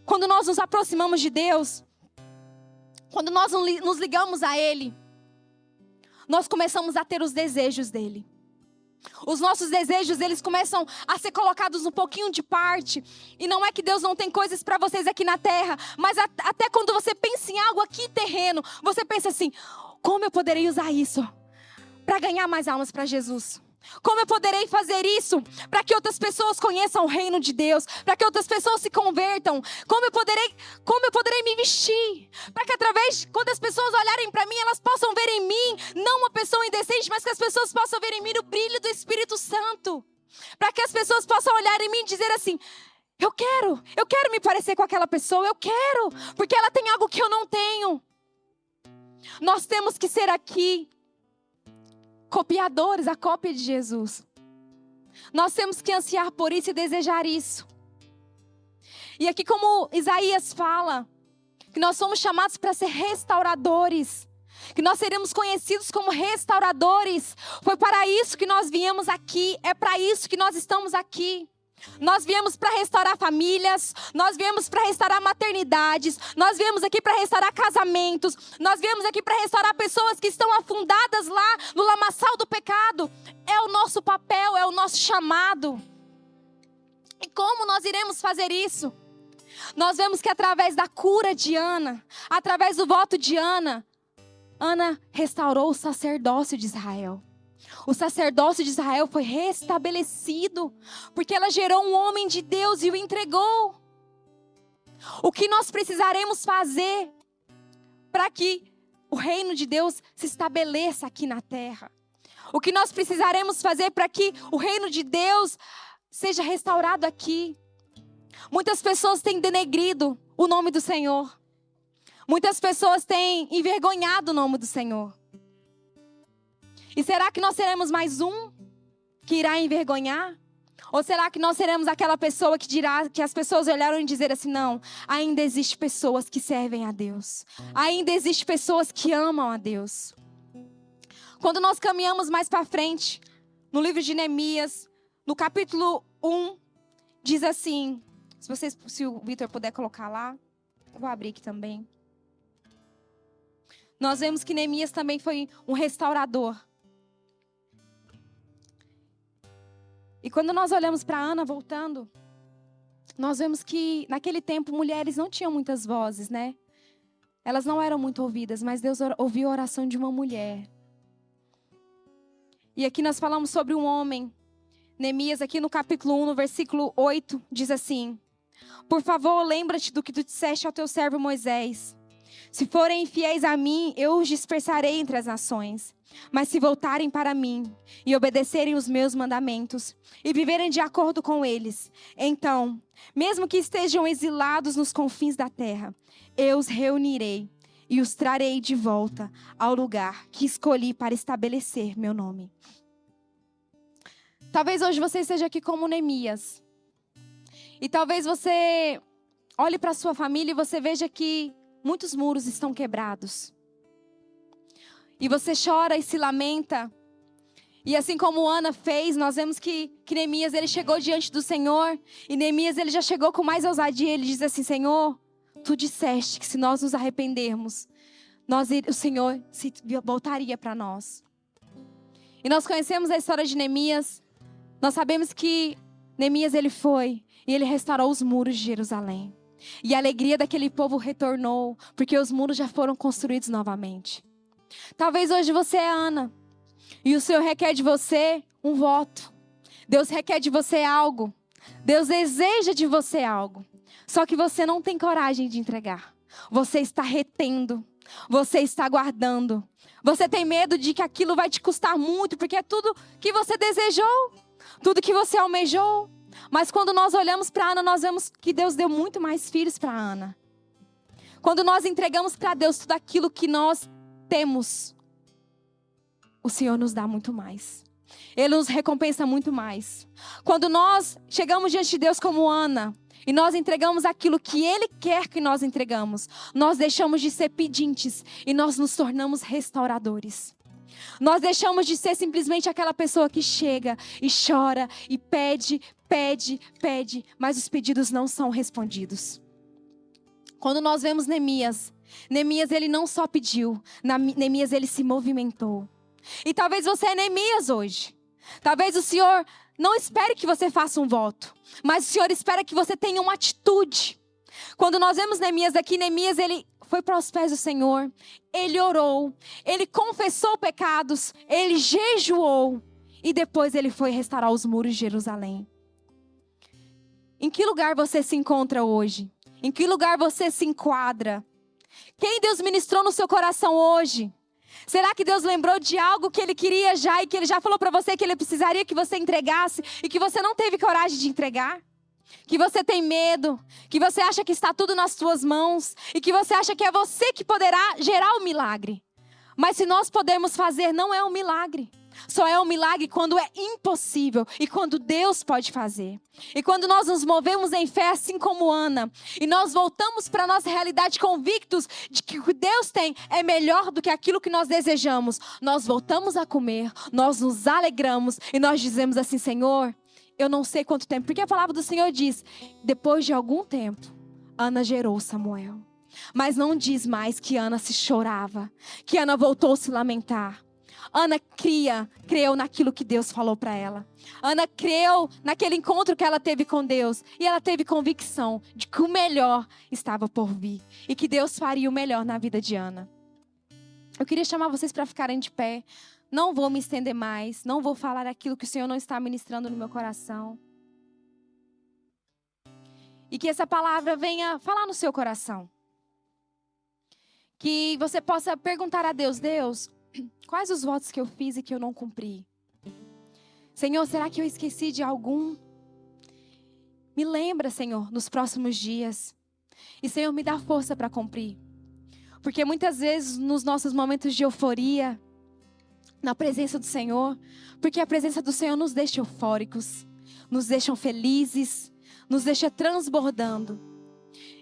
Speaker 1: Quando nós nos aproximamos de Deus, quando nós nos ligamos a Ele, nós começamos a ter os desejos dEle. Os nossos desejos, eles começam a ser colocados um pouquinho de parte. E não é que Deus não tem coisas para vocês aqui na terra, mas até quando você pensa em algo aqui terreno, você pensa assim: como eu poderei usar isso para ganhar mais almas para Jesus? Como eu poderei fazer isso para que outras pessoas conheçam o reino de Deus, para que outras pessoas se convertam? Como eu poderei me vestir para que quando as pessoas olharem para mim, elas possam ver em mim não uma pessoa indecente, mas que as pessoas possam ver em mim o brilho do Espírito Santo, para que as pessoas possam olhar em mim e dizer assim: eu quero me parecer com aquela pessoa, eu quero, porque ela tem algo que eu não tenho. Nós temos que ser aqui copiadores, a cópia de Jesus. Nós temos que ansiar por isso e desejar isso. E aqui, como Isaías fala, que nós somos chamados para ser restauradores. que nós seremos conhecidos como restauradores. Foi para isso que nós viemos aqui, é para isso que nós estamos aqui. Nós viemos para restaurar famílias, nós viemos para restaurar maternidades, nós viemos aqui para restaurar casamentos, nós viemos aqui para restaurar pessoas que estão afundadas lá no lamaçal do pecado. É o nosso papel, é o nosso chamado. E como nós iremos fazer isso? Nós vemos que através da cura de Ana, através do voto de Ana, Ana restaurou o sacerdócio de Israel. O sacerdócio de Israel foi restabelecido, porque ela gerou um homem de Deus e o entregou. O que nós precisaremos fazer para que o reino de Deus se estabeleça aqui na terra? O que nós precisaremos fazer para que o reino de Deus seja restaurado aqui? Muitas pessoas têm denegrido o nome do Senhor. Muitas pessoas têm envergonhado o nome do Senhor. E será que nós seremos mais um que irá envergonhar? Ou será que nós seremos aquela pessoa que dirá, que as pessoas olharam e dizer assim, não, ainda existem pessoas que servem a Deus. Ainda existem pessoas que amam a Deus. Quando nós caminhamos mais para frente, no livro de Neemias, no capítulo 1, diz assim, se o Vitor puder colocar lá, eu vou abrir aqui também. Nós vemos que Neemias também foi um restaurador. E quando nós olhamos para Ana, voltando, nós vemos que naquele tempo mulheres não tinham muitas vozes, né? Elas não eram muito ouvidas, mas Deus ouviu a oração de uma mulher. E aqui nós falamos sobre um homem. Neemias, aqui no capítulo 1, no versículo 8, diz assim: por favor, lembra-te do que tu disseste ao teu servo Moisés. Se forem infiéis a mim, eu os dispersarei entre as nações. Mas se voltarem para mim e obedecerem os meus mandamentos e viverem de acordo com eles, então, mesmo que estejam exilados nos confins da terra, eu os reunirei e os trarei de volta ao lugar que escolhi para estabelecer meu nome. Talvez hoje você esteja aqui como Neemias. E talvez você olhe para a sua família e você veja que muitos muros estão quebrados. E você chora e se lamenta. E assim como Ana fez, nós vemos que Neemias, ele chegou diante do Senhor. E Neemias, ele já chegou com mais ousadia. Ele diz assim, Senhor, tu disseste que se nós nos arrependermos, o Senhor se voltaria para nós. E nós conhecemos a história de Neemias. Nós sabemos que Neemias, ele foi e ele restaurou os muros de Jerusalém. E a alegria daquele povo retornou, porque os muros já foram construídos novamente. Talvez hoje você é Ana, e o Senhor requer de você um voto. Deus requer de você algo. Deus deseja de você algo. Só que você não tem coragem de entregar. Você está retendo. Você está guardando. Você tem medo de que aquilo vai te custar muito, porque é tudo que você desejou, tudo que você almejou. Mas quando nós olhamos para Ana, nós vemos que Deus deu muito mais filhos para Ana. Quando nós entregamos para Deus tudo aquilo que nós temos, o Senhor nos dá muito mais. Ele nos recompensa muito mais. Quando nós chegamos diante de Deus como Ana, e nós entregamos aquilo que Ele quer que nós entregamos, nós deixamos de ser pedintes e nós nos tornamos restauradores. Nós deixamos de ser simplesmente aquela pessoa que chega e chora e pede, mas os pedidos não são respondidos. Quando nós vemos Neemias, ele não só pediu, Neemias ele se movimentou. E talvez você é Neemias hoje. Talvez o Senhor não espere que você faça um voto, mas o Senhor espera que você tenha uma atitude. Quando nós vemos Neemias aqui, Neemias ele foi para os pés do Senhor, ele orou, ele confessou pecados, ele jejuou e depois ele foi restaurar os muros de Jerusalém. Em que lugar você se encontra hoje? Em que lugar você se enquadra? Quem Deus ministrou no seu coração hoje? Será que Deus lembrou de algo que Ele queria já e que Ele já falou para você que Ele precisaria que você entregasse e que você não teve coragem de entregar? Que você tem medo, que você acha que está tudo nas suas mãos e que você acha que é você que poderá gerar o milagre. Mas se nós podemos fazer, não é um milagre. Só é um milagre quando é impossível e quando Deus pode fazer. E quando nós nos movemos em fé, assim como Ana, e nós voltamos para a nossa realidade convictos de que o que Deus tem é melhor do que aquilo que nós desejamos, nós voltamos a comer, nós nos alegramos e nós dizemos assim: Senhor, eu não sei quanto tempo, porque a palavra do Senhor diz, depois de algum tempo, Ana gerou Samuel. Mas não diz mais que Ana se chorava, que Ana voltou a se lamentar. Ana creu naquilo que Deus falou para ela. Ana creu naquele encontro que ela teve com Deus. E ela teve convicção de que o melhor estava por vir. E que Deus faria o melhor na vida de Ana. Eu queria chamar vocês para ficarem de pé. Não vou me estender mais. Não vou falar aquilo que o Senhor não está ministrando no meu coração. E que essa palavra venha falar no seu coração. Que você possa perguntar a Deus: Deus, quais os votos que eu fiz e que eu não cumpri? Senhor, será que eu esqueci de algum? Me lembra, Senhor, nos próximos dias. E, Senhor, me dá força para cumprir. Porque muitas vezes, nos nossos momentos de euforia, na presença do Senhor, porque a presença do Senhor nos deixa eufóricos, nos deixa felizes, nos deixa transbordando.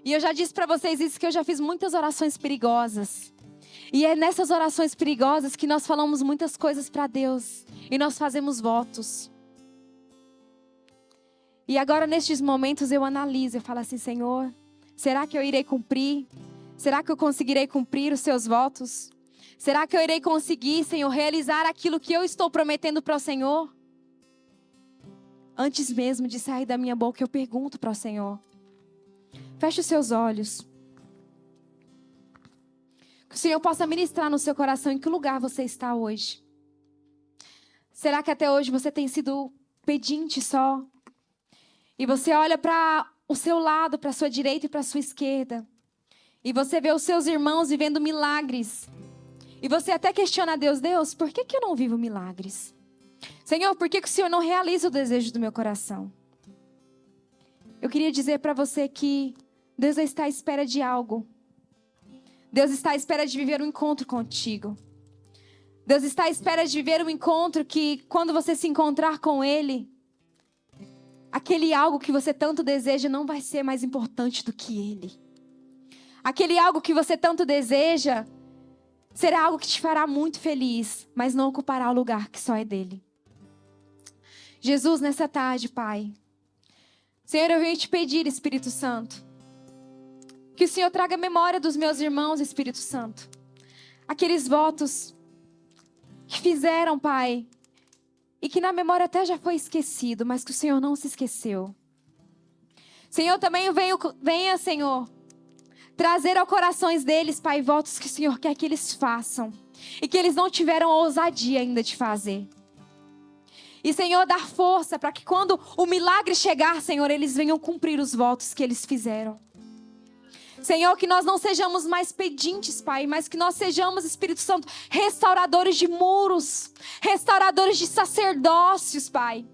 Speaker 1: E eu já disse para vocês isso, que eu já fiz muitas orações perigosas. E é nessas orações perigosas que nós falamos muitas coisas para Deus. E nós fazemos votos. E agora, nestes momentos, eu analiso. Eu falo assim: Senhor, será que eu irei cumprir? Será que eu conseguirei cumprir os seus votos? Será que eu irei conseguir, Senhor, realizar aquilo que eu estou prometendo para o Senhor? Antes mesmo de sair da minha boca, eu pergunto para o Senhor. Feche os seus olhos. Que o Senhor possa ministrar no seu coração em que lugar você está hoje. Será que até hoje você tem sido pedinte só? E você olha para o seu lado, para a sua direita e para a sua esquerda. E você vê os seus irmãos vivendo milagres. E você até questiona a Deus: Deus, por que eu não vivo milagres? Senhor, por que o Senhor não realiza o desejo do meu coração? Eu queria dizer para você que Deus está à espera de algo. Deus está à espera de viver um encontro contigo. Deus está à espera de viver um encontro que, quando você se encontrar com Ele, aquele algo que você tanto deseja não vai ser mais importante do que Ele. Aquele algo que você tanto deseja será algo que te fará muito feliz, mas não ocupará o lugar que só é dele. Jesus, nessa tarde, Pai, Senhor, eu venho te pedir, Espírito Santo, que o Senhor traga memória dos meus irmãos, Espírito Santo. Aqueles votos que fizeram, Pai, e que na memória até já foi esquecido, mas que o Senhor não se esqueceu. Senhor, também venha, Senhor, trazer ao corações deles, Pai, votos que o Senhor quer que eles façam. E que eles não tiveram a ousadia ainda de fazer. E, Senhor, dar força para que quando o milagre chegar, Senhor, eles venham cumprir os votos que eles fizeram. Senhor, que nós não sejamos mais pedintes, Pai, mas que nós sejamos, Espírito Santo, restauradores de muros, restauradores de sacerdócios, Pai.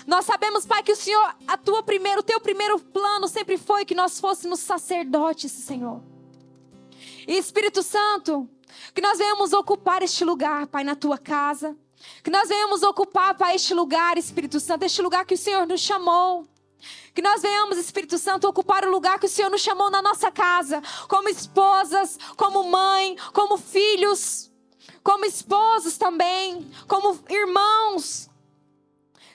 Speaker 1: Nós sabemos, Pai, que o Senhor atua primeiro, o teu primeiro plano sempre foi que nós fôssemos sacerdotes, Senhor. E, Espírito Santo, que nós venhamos ocupar este lugar, Pai, na tua casa. Que nós venhamos ocupar, Pai, este lugar, Espírito Santo, este lugar que o Senhor nos chamou. Que nós venhamos, Espírito Santo, ocupar o lugar que o Senhor nos chamou na nossa casa, como esposas, como mãe, como filhos, como esposos também, como irmãos.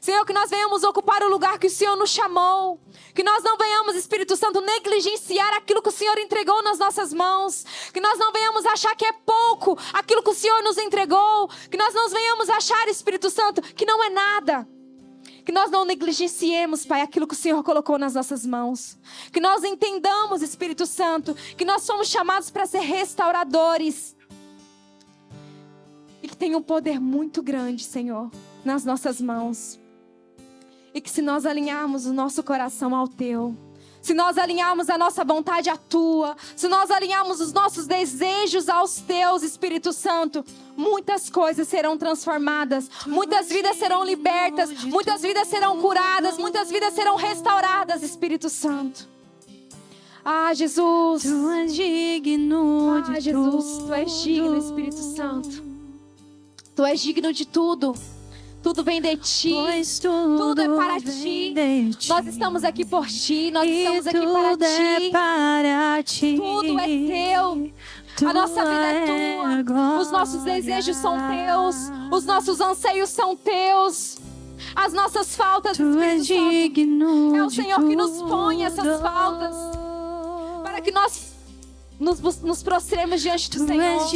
Speaker 1: Senhor, que nós venhamos ocupar o lugar que o Senhor nos chamou. Que nós não venhamos, Espírito Santo, negligenciar aquilo que o Senhor entregou nas nossas mãos. Que nós não venhamos achar que é pouco aquilo que o Senhor nos entregou. Que nós não venhamos achar, Espírito Santo, que não é nada. Que nós não negligenciemos, Pai, aquilo que o Senhor colocou nas nossas mãos. Que nós entendamos, Espírito Santo, que nós somos chamados para ser restauradores. E que tem um poder muito grande, Senhor, nas nossas mãos. E que se nós alinharmos o nosso coração ao Teu, se nós alinharmos a nossa vontade à Tua, se nós alinharmos os nossos desejos aos Teus, Espírito Santo, muitas coisas serão transformadas, muitas vidas serão libertas, muitas vidas serão curadas, muitas vidas serão restauradas, Espírito Santo. Ah, Jesus.
Speaker 2: Tu és digno de
Speaker 1: Jesus, Tu és digno, Espírito Santo. Tu és digno de tudo. Tudo vem de ti. Tudo é para ti. Nós estamos aqui por ti. Nós estamos aqui para ti. Tudo é teu. A nossa vida é tua. Os nossos desejos são teus. Os nossos anseios são teus. As nossas faltas, Espírito Santo, é o Senhor que nos põe essas faltas para que nós nos prostremos diante do Senhor.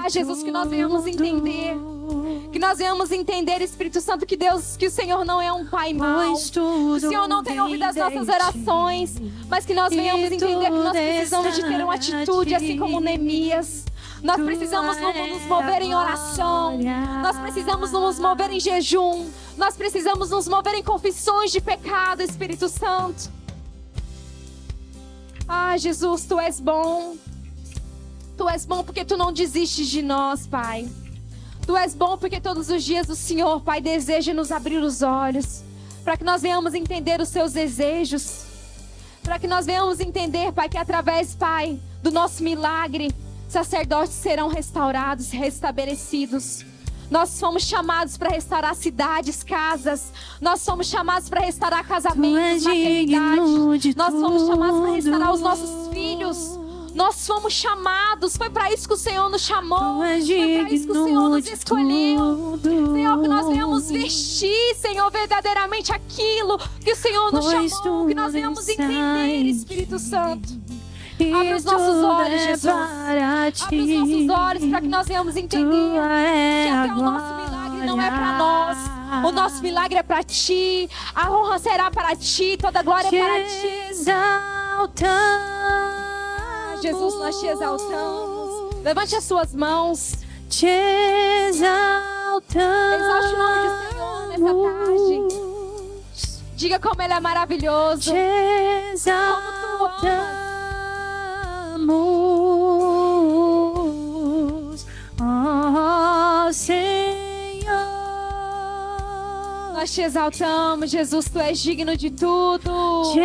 Speaker 1: Jesus, que nós venhamos entender. Que nós venhamos entender, Espírito Santo, que o Senhor não é um Pai mau. Que o Senhor não tem ouvido as nossas orações, mas que nós venhamos entender que nós precisamos de ter uma atitude assim como Neemias. Nós precisamos nos mover em oração. Nós precisamos nos mover em jejum. Nós precisamos nos mover em confissões de pecado, Espírito Santo. Jesus, Tu és bom. Tu és bom porque Tu não desistes de nós, Pai. Tu és bom porque todos os dias o Senhor, Pai, deseja nos abrir os olhos, para que nós venhamos entender os Seus desejos, para que nós venhamos entender, Pai, que através, Pai, do nosso milagre, sacerdotes serão restaurados, restabelecidos. Nós fomos chamados para restaurar cidades, casas. Nós fomos chamados para restaurar casamentos, maternidade. Nós fomos chamados para restaurar os nossos filhos. Nós fomos chamados, foi para isso que o Senhor nos chamou, foi para isso que o Senhor nos escolheu. Senhor, que nós venhamos vestir, Senhor, verdadeiramente aquilo que o Senhor nos chamou, que nós venhamos entender, Espírito Santo. Abre os nossos olhos, Jesus. Abre os nossos olhos para que nós venhamos entender que até o nosso milagre não é para nós. O nosso milagre é para Ti. A honra será para Ti, toda a glória é para Ti. Jesus, nós Te exaltamos. Levante as suas mãos.
Speaker 2: Te exaltamos.
Speaker 1: Exalte o nome do Senhor nessa tarde. Diga como Ele é maravilhoso.
Speaker 2: Te exaltamos. Oh, Senhor.
Speaker 1: Nós Te exaltamos, Jesus. Tu és digno de tudo.
Speaker 2: Te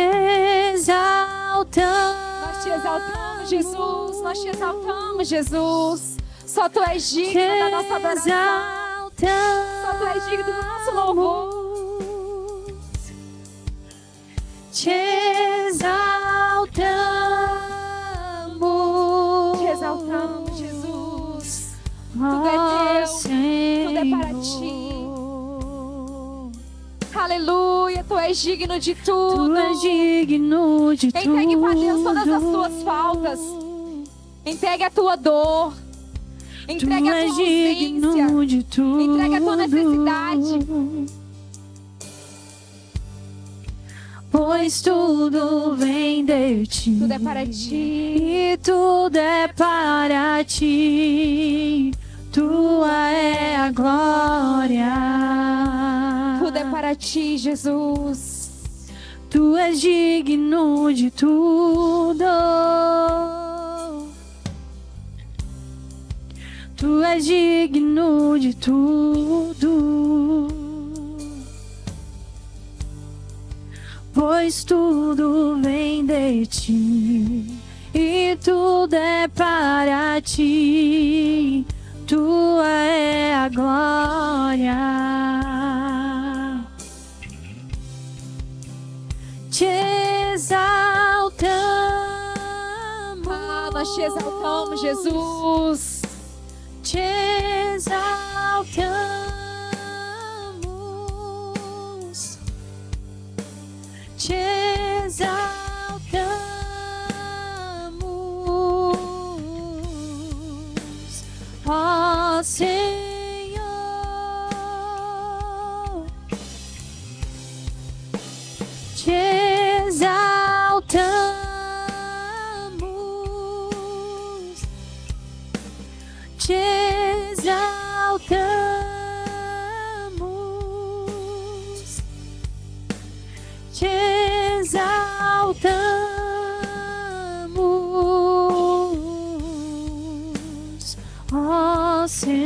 Speaker 2: exaltamos.
Speaker 1: Nós Te exaltamos, Jesus. Nós Te exaltamos, Jesus. Só Tu és digno da nossa adoração. Só Tu és digno do nosso louvor.
Speaker 2: Te exaltamos.
Speaker 1: Te exaltamos, Jesus. Tudo é teu. Tudo é para Ti. Aleluia, Tu és digno de tudo.
Speaker 2: Tu és digno de tudo.
Speaker 1: Entregue para Deus todas as tuas faltas. Entregue a tua dor. Entregue a tua ausência. Entregue a tua necessidade.
Speaker 2: Pois tudo vem de Ti.
Speaker 1: Tudo é para Ti.
Speaker 2: E tudo é para Ti. Tua é a glória.
Speaker 1: Tudo é para Ti, Jesus.
Speaker 2: Tu és digno de tudo. Tu és digno de tudo. Pois tudo vem de Ti. E tudo é para Ti. Tua é a glória. Te exaltamos.
Speaker 1: Nós Te exaltamos, Jesus.
Speaker 2: Te exaltamos. Te exaltamos. Ó Senhor. Te exaltamos. Te exaltamos. Te exaltamos. Ó Senhor.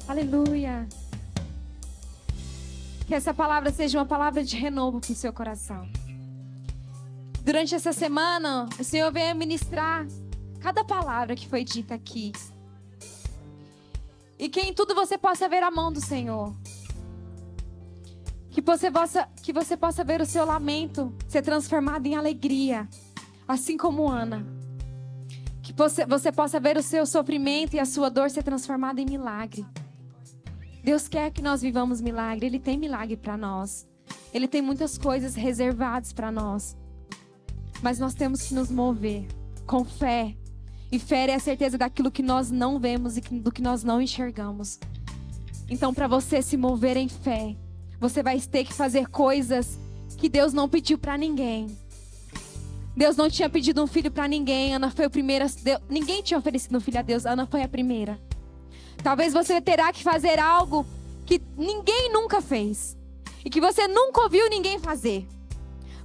Speaker 1: Aleluia. Que essa palavra seja uma palavra de renovo para o seu coração. durante essa semana, o Senhor venha ministrar cada palavra que foi dita aqui. E que em tudo você possa ver a mão do Senhor. Que você possa ver o seu lamento ser transformado em alegria, assim como Ana. Que você possa ver o seu sofrimento e a sua dor ser transformada em milagre. Deus quer que nós vivamos milagre. Ele tem milagre para nós. Ele tem muitas coisas reservadas para nós. Mas nós temos que nos mover com fé. E fé é a certeza daquilo que nós não vemos e do que nós não enxergamos. Então, para você se mover em fé, você vai ter que fazer coisas que Deus não pediu para ninguém. Deus não tinha pedido um filho para ninguém. Ana foi a primeira. Ninguém tinha oferecido um filho a Deus. Ana foi a primeira. Talvez você terá que fazer algo que ninguém nunca fez. E que você nunca ouviu ninguém fazer.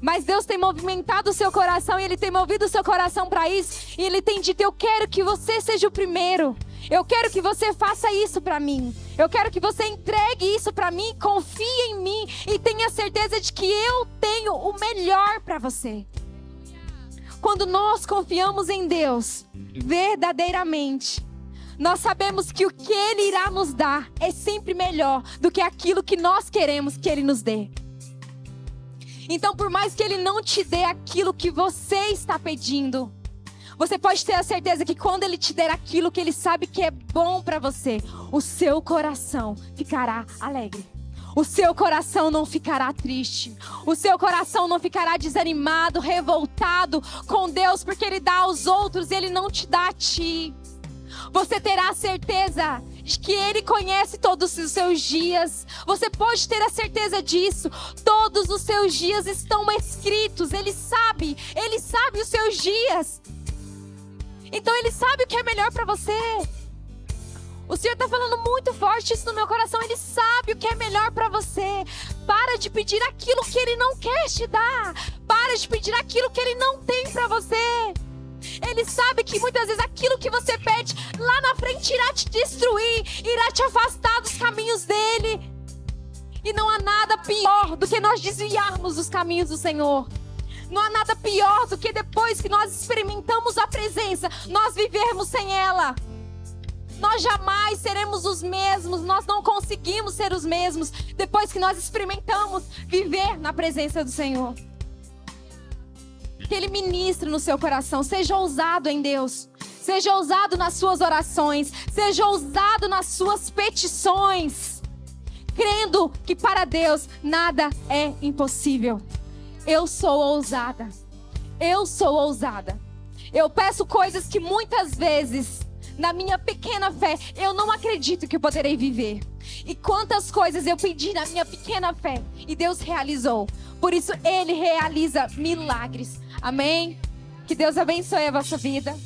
Speaker 1: Mas Deus tem movimentado o seu coração e Ele tem movido o seu coração para isso. E Ele tem dito, eu quero que você seja o primeiro. Eu quero que você faça isso para mim. Eu quero que você entregue isso para mim, confie em mim e tenha certeza de que eu tenho o melhor para você. Quando nós confiamos em Deus, verdadeiramente, nós sabemos que o que Ele irá nos dar é sempre melhor do que aquilo que nós queremos que Ele nos dê. Então, por mais que Ele não te dê aquilo que você está pedindo, você pode ter a certeza que quando Ele te der aquilo que Ele sabe que é bom para você, o seu coração ficará alegre. O seu coração não ficará triste. O seu coração não ficará desanimado, revoltado com Deus, porque Ele dá aos outros e Ele não te dá a ti. Você terá a certeza de que Ele conhece todos os seus dias. Você pode ter a certeza disso. Todos os seus dias estão escritos. Ele sabe os seus dias. Então Ele sabe o que é melhor para você. O Senhor está falando muito forte isso no meu coração. Ele sabe o que é melhor para você. Para de pedir aquilo que Ele não quer te dar. Para de pedir aquilo que Ele não tem para você. Ele sabe que muitas vezes aquilo que você pede lá na frente irá te destruir, irá te afastar dos caminhos dele. E não há nada pior do que nós desviarmos dos caminhos do Senhor. Não há nada pior do que depois que nós experimentamos a presença, nós vivermos sem ela. Nós jamais seremos os mesmos, nós não conseguimos ser os mesmos depois que nós experimentamos viver na presença do Senhor. Que Ele ministre no seu coração. Seja ousado em Deus. Seja ousado nas suas orações. Seja ousado nas suas petições. Crendo que para Deus nada é impossível. Eu sou ousada. Eu sou ousada. Eu peço coisas que muitas vezes, na minha pequena fé, eu não acredito que eu poderei viver. E quantas coisas eu pedi na minha pequena fé e Deus realizou. Por isso Ele realiza milagres. Amém? Que Deus abençoe a vossa vida.